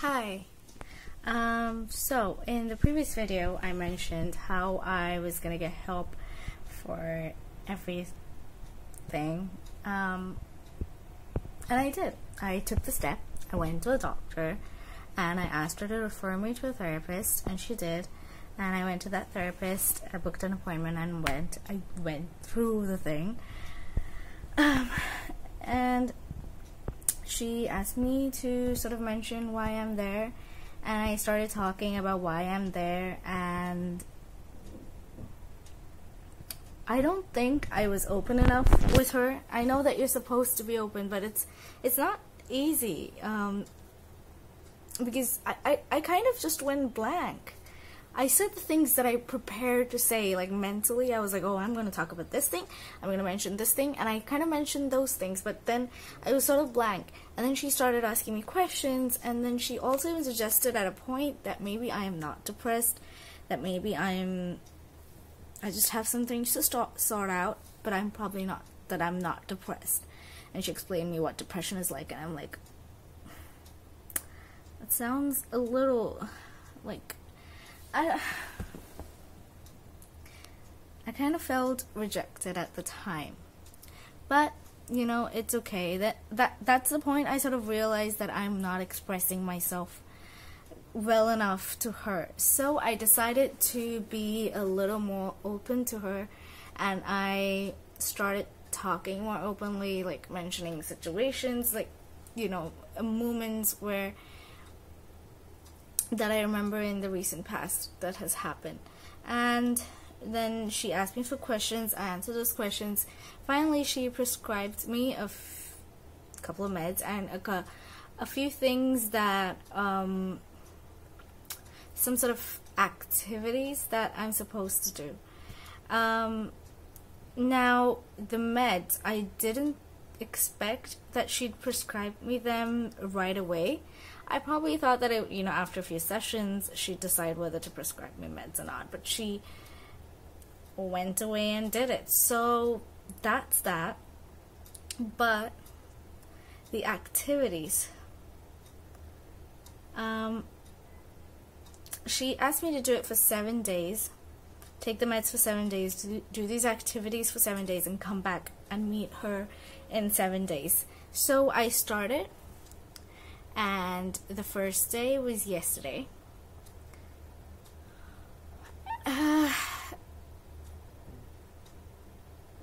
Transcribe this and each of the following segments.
Hi. So in the previous video I mentioned how I was gonna get help for everything, and I did. I took the step. I went to a doctor and I asked her to refer me to a therapist, and she did. And I went to that therapist, I booked an appointment and I went through the thing, and she asked me to sort of mention why I'm there, and I started talking about why I'm there, and I don't think I was open enough with her. I know that you're supposed to be open, but it's not easy, because I kind of just went blank. I said the things that I prepared to say, like mentally. I was like, oh, I'm going to talk about this thing, I'm going to mention this thing, and I kind of mentioned those things, but then I was sort of blank. And then she started asking me questions, and then she also even suggested at a point that maybe I am not depressed, that maybe I just have some things to sort out, but I'm probably not, that I'm not depressed. And she explained me what depression is like, and I'm like, that sounds a little like, I kind of felt rejected at the time, but you know, it's okay. That's the point. I sort of realized that I'm not expressing myself well enough to her, so I decided to be a little more open to her, and I started talking more openly, like mentioning situations, like, you know, moments where that I remember in the recent past that has happened. And then she asked me for questions, I answered those questions. Finally, she prescribed me a couple of meds and a few things that, some sort of activities that I'm supposed to do. Now, the meds, I didn't expect that she'd prescribe me them right away. I probably thought that it, you know, after a few sessions she'd decide whether to prescribe me meds or not, but she went away and did it. So that's that. But the activities, she asked me to do it for 7 days, take the meds for 7 days, do these activities for 7 days, and come back and meet her in 7 days. So I started, and the first day was yesterday.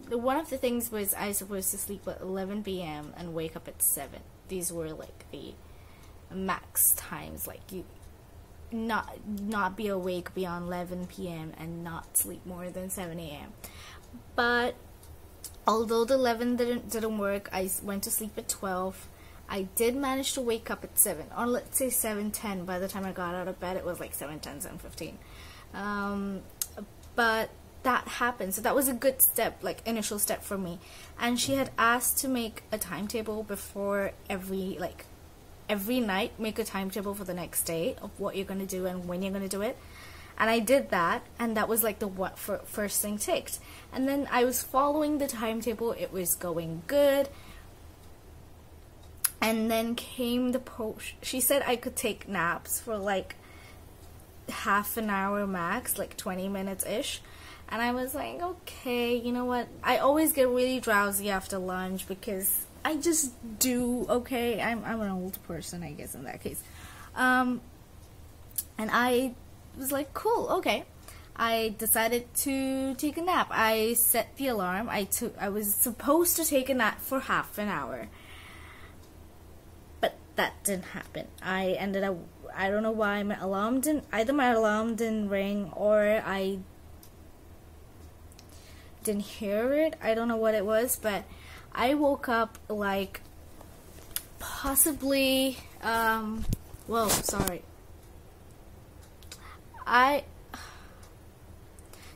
One of the things was I was supposed to sleep at 11 p.m. and wake up at 7. These were like the max times, like you not be awake beyond 11 p.m. and not sleep more than 7 a.m. But although the 11 didn't work, I went to sleep at 12. I did manage to wake up at 7, or let's say 7:10. By the time I got out of bed, it was like 7:10, 7:15. But that happened, so that was a good step, like initial step for me. And she had asked to make a timetable before every night, make a timetable for the next day of what you're gonna do and when you're gonna do it. And I did that, and that was like the first thing ticked. And then I was following the timetable, it was going good. And then came the post. She said I could take naps for like half an hour max, like 20 minutes ish. And I was like, okay, you know what? I always get really drowsy after lunch because I just do. Okay, I'm an old person, I guess, in that case. And I was like, cool, okay. I decided to take a nap. I set the alarm. I was supposed to take a nap for half an hour. That didn't happen. I ended up, I don't know why, either my alarm didn't ring or I didn't hear it. I don't know what it was, but I woke up like possibly, whoa, sorry.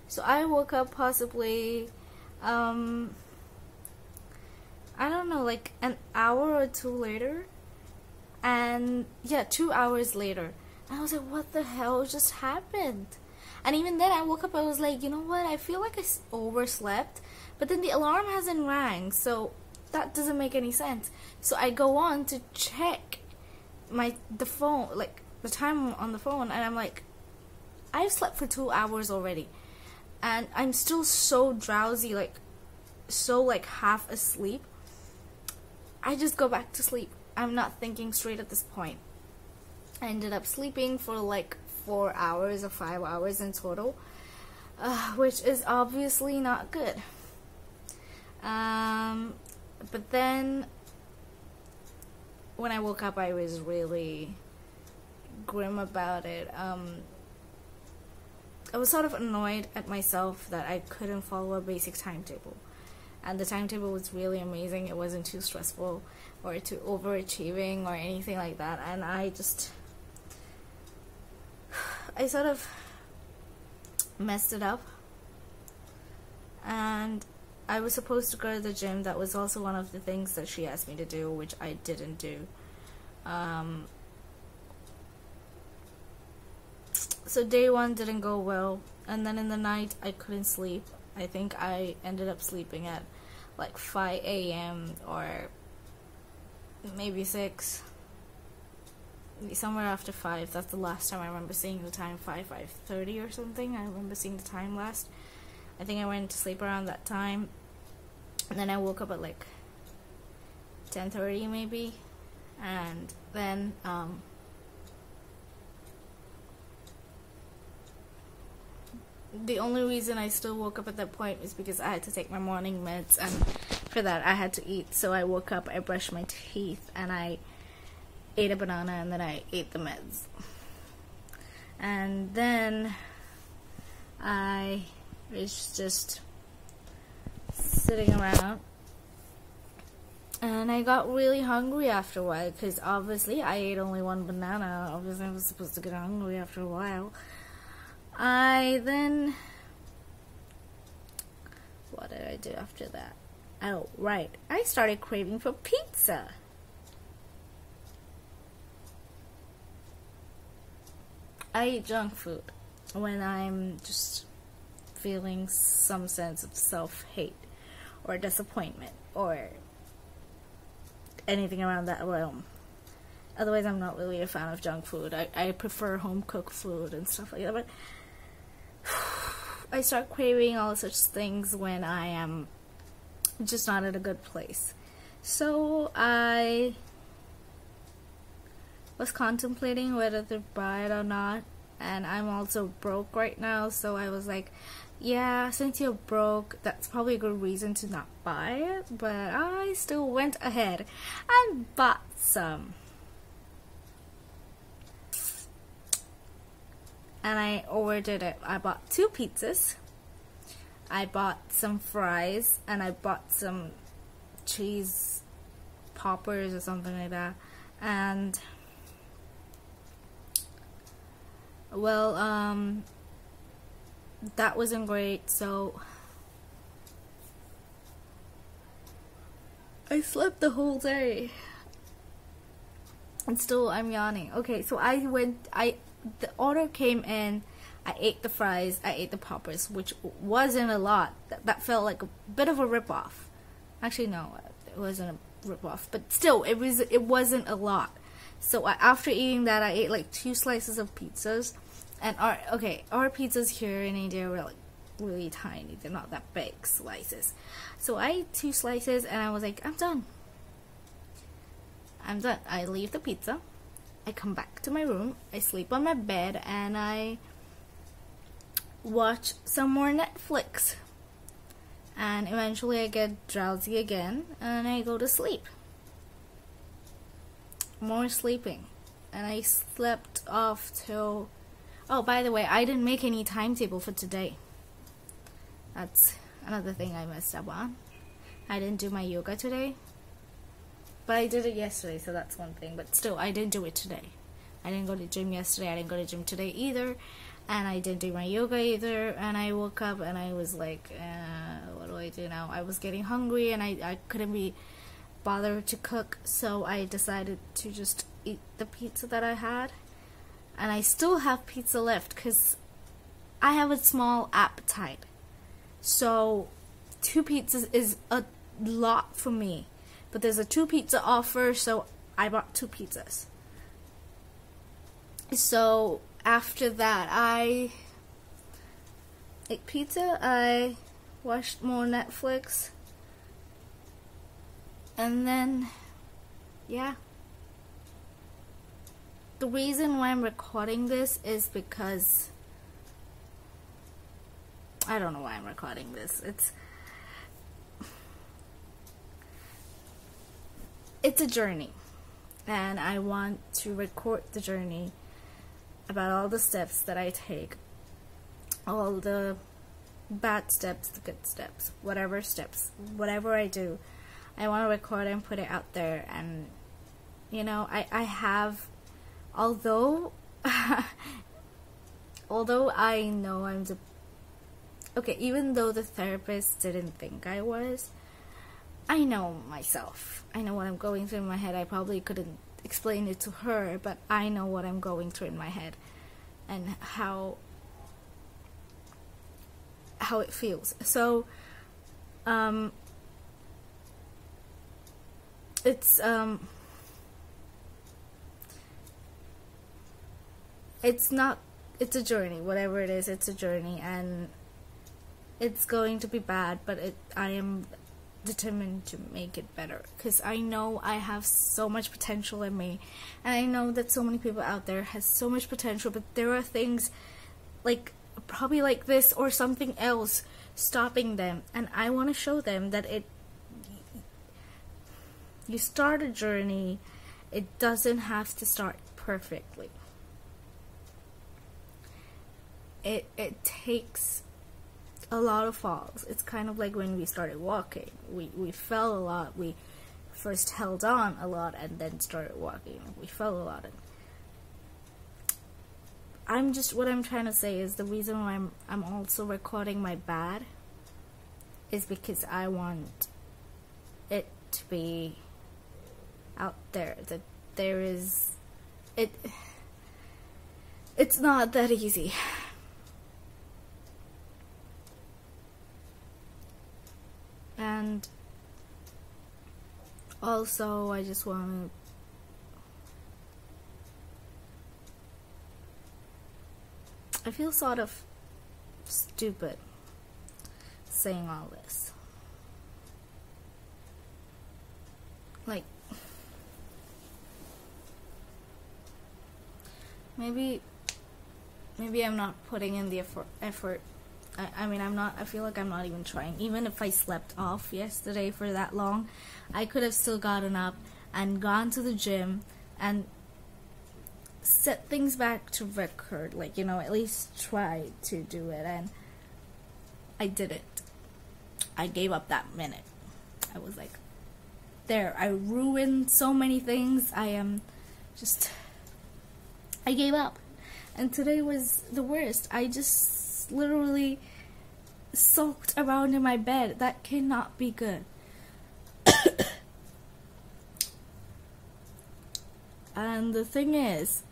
So I woke up possibly, I don't know, like an hour or two later. And yeah, 2 hours later, and I was like, what the hell just happened? And even then I woke up, I was like, you know what, I feel like I overslept, but then the alarm hasn't rang, so that doesn't make any sense. So I go on to check the phone, like the time on the phone, and I'm like, I've slept for 2 hours already, and I'm still so drowsy, like so like half asleep. I just go back to sleep. I'm not thinking straight at this point. I ended up sleeping for like 4 hours or 5 hours in total, which is obviously not good. But then when I woke up, I was really grim about it. I was sort of annoyed at myself that I couldn't follow a basic timetable. And the timetable was really amazing. It wasn't too stressful or too overachieving or anything like that. And I sort of messed it up. And I was supposed to go to the gym. That was also one of the things that she asked me to do, which I didn't do. So day one didn't go well, and then in the night I couldn't sleep. I think I ended up sleeping at like 5 a.m. or maybe 6, somewhere after 5. That's the last time I remember seeing the time, 5:30 or something. I remember seeing the time last. I think I went to sleep around that time, and then I woke up at like 10:30 maybe, and then the only reason I still woke up at that point is because I had to take my morning meds, and for that I had to eat. So I woke up, I brushed my teeth, and I ate a banana, and then I ate the meds. And then I was just sitting around, and I got really hungry after a while, because obviously I ate only one banana. Obviously I was supposed to get hungry after a while. What did I do after that? Oh, right. I started craving for pizza. I eat junk food when I'm just feeling some sense of self-hate or disappointment or anything around that realm. Otherwise, I'm not really a fan of junk food. I prefer home-cooked food and stuff like that, but I start craving all such things when I am just not in a good place. So I was contemplating whether to buy it or not, and I'm also broke right now, so I was like, yeah, since you're broke, that's probably a good reason to not buy it. But I still went ahead and bought some. And I overdid it. I bought 2 pizzas, I bought some fries, and I bought some cheese poppers or something like that. And well, that wasn't great, so I slept the whole day. And still I'm yawning. Okay, so the order came in, I ate the fries, I ate the poppers, which wasn't a lot. That felt like a bit of a rip-off. Actually, no, it wasn't a rip-off, but still, it wasn't a lot. So after eating that, I ate like 2 slices of pizzas, and our pizzas here in India were like really tiny. They're not that big slices. So I ate 2 slices, and I was like, I'm done. I leave the pizza. I come back to my room, I sleep on my bed, and I watch some more Netflix. And eventually I get drowsy again, and I go to sleep. More sleeping. And I slept off till... Oh, by the way, I didn't make any timetable for today. That's another thing I messed up on. I didn't do my yoga today. But I did it yesterday, so that's one thing. But still, I didn't do it today. I didn't go to the gym yesterday. I didn't go to the gym today either. And I didn't do my yoga either. And I woke up and I was like, what do I do now? I was getting hungry and I couldn't be bothered to cook. So I decided to just eat the pizza that I had. And I still have pizza left because I have a small appetite. So 2 pizzas is a lot for me. But there's a 2 pizza offer, so I bought 2 pizzas. So after that, I ate pizza, I watched more Netflix, and then, yeah. The reason why I'm recording this is because I don't know why I'm recording this. It's a journey, and I want to record the journey about all the steps that I take, all the bad steps, the good steps, whatever I do. I want to record and put it out there. And you know, I have, although I know I'm the okay, even though the therapist didn't think I was, I know myself. I know what I'm going through in my head. I probably couldn't explain it to her, but I know what I'm going through in my head and how it feels. So it's a journey. Whatever it is, it's a journey, and it's going to be bad, but I am determined to make it better, because I know I have so much potential in me, and I know that so many people out there has so much potential, but there are things like probably like this or something else stopping them, and I want to show them that you start a journey, it doesn't have to start perfectly. It takes a lot of falls. It's kind of like when we started walking. We fell a lot. We first held on a lot and then started walking. We fell a lot. And what I'm trying to say is the reason why I'm also recording my bad is because I want it to be out there, that there is it's not that easy. And also, I just want to, I feel sort of stupid saying all this. Like, maybe I'm not putting in the effort. I feel like I'm not even trying. Even if I slept off yesterday for that long, I could have still gotten up and gone to the gym and set things back to record. Like, you know, at least try to do it. And I didn't. I gave up that minute. I was like, there, I ruined so many things. I gave up. And today was the worst. I just literally sulked around in my bed. That cannot be good. And the thing is,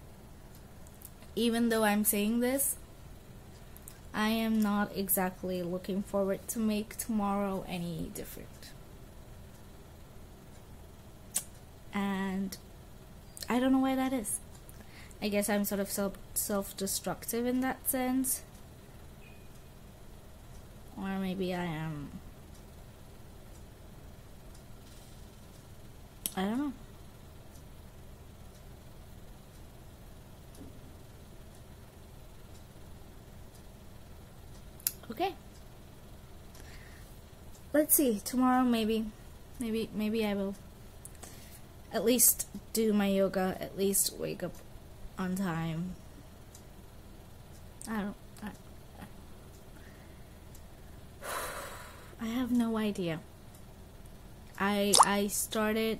even though I'm saying this, I am not exactly looking forward to make tomorrow any different. And I don't know why that is. I guess I'm sort of self-destructive in that sense. Or maybe I am. I don't know. Okay. Let's see. Tomorrow maybe I will at least do my yoga, at least wake up on time. I have no idea. I started,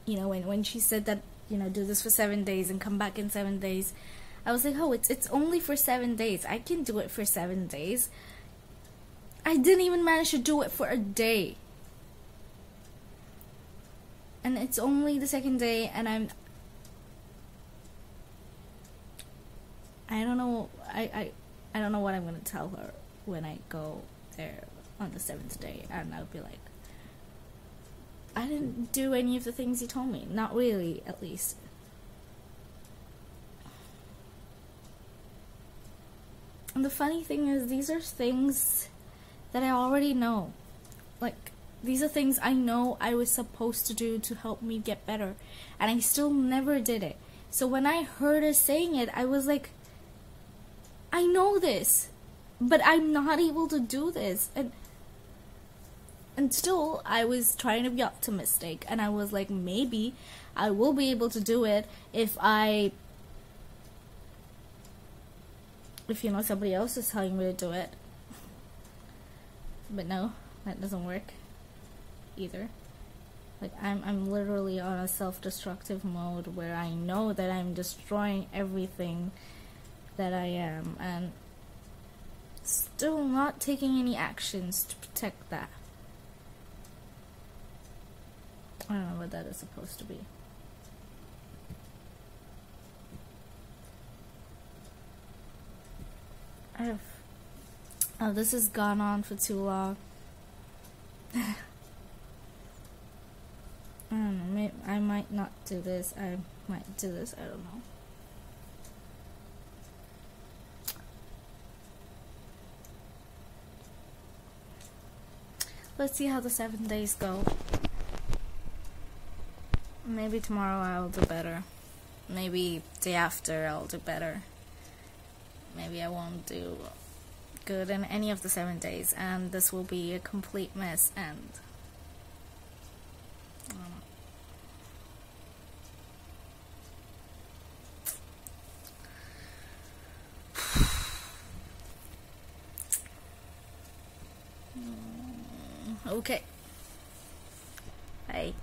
you know, when she said that, you know, do this for 7 days and come back in 7 days, I was like, oh, it's only for 7 days. I can do it for 7 days. I didn't even manage to do it for a day. And it's only the second day, and I don't know, I don't know what I'm gonna tell her when I go there on the 7th day, and I'll be like, I didn't do any of the things you told me. Not really, at least. And the funny thing is, these are things that I already know. Like, these are things I know I was supposed to do to help me get better, and I still never did it. So when I heard her saying it, I was like, I know this, but I'm not able to do this. And still, I was trying to be optimistic, and I was like, maybe I will be able to do it if somebody else is telling me to do it. But no, that doesn't work either. Like, I'm literally on a self-destructive mode where I know that I'm destroying everything that I am, and still not taking any actions to protect that. I don't know what that is supposed to be. Oh, this has gone on for too long. I don't know, I might not do this. I might do this, I don't know. Let's see how the 7 days go. Maybe tomorrow I'll do better. Maybe day after I'll do better. Maybe I won't do good in any of the 7 days, and this will be a complete mess, and I don't know. Okay. Bye.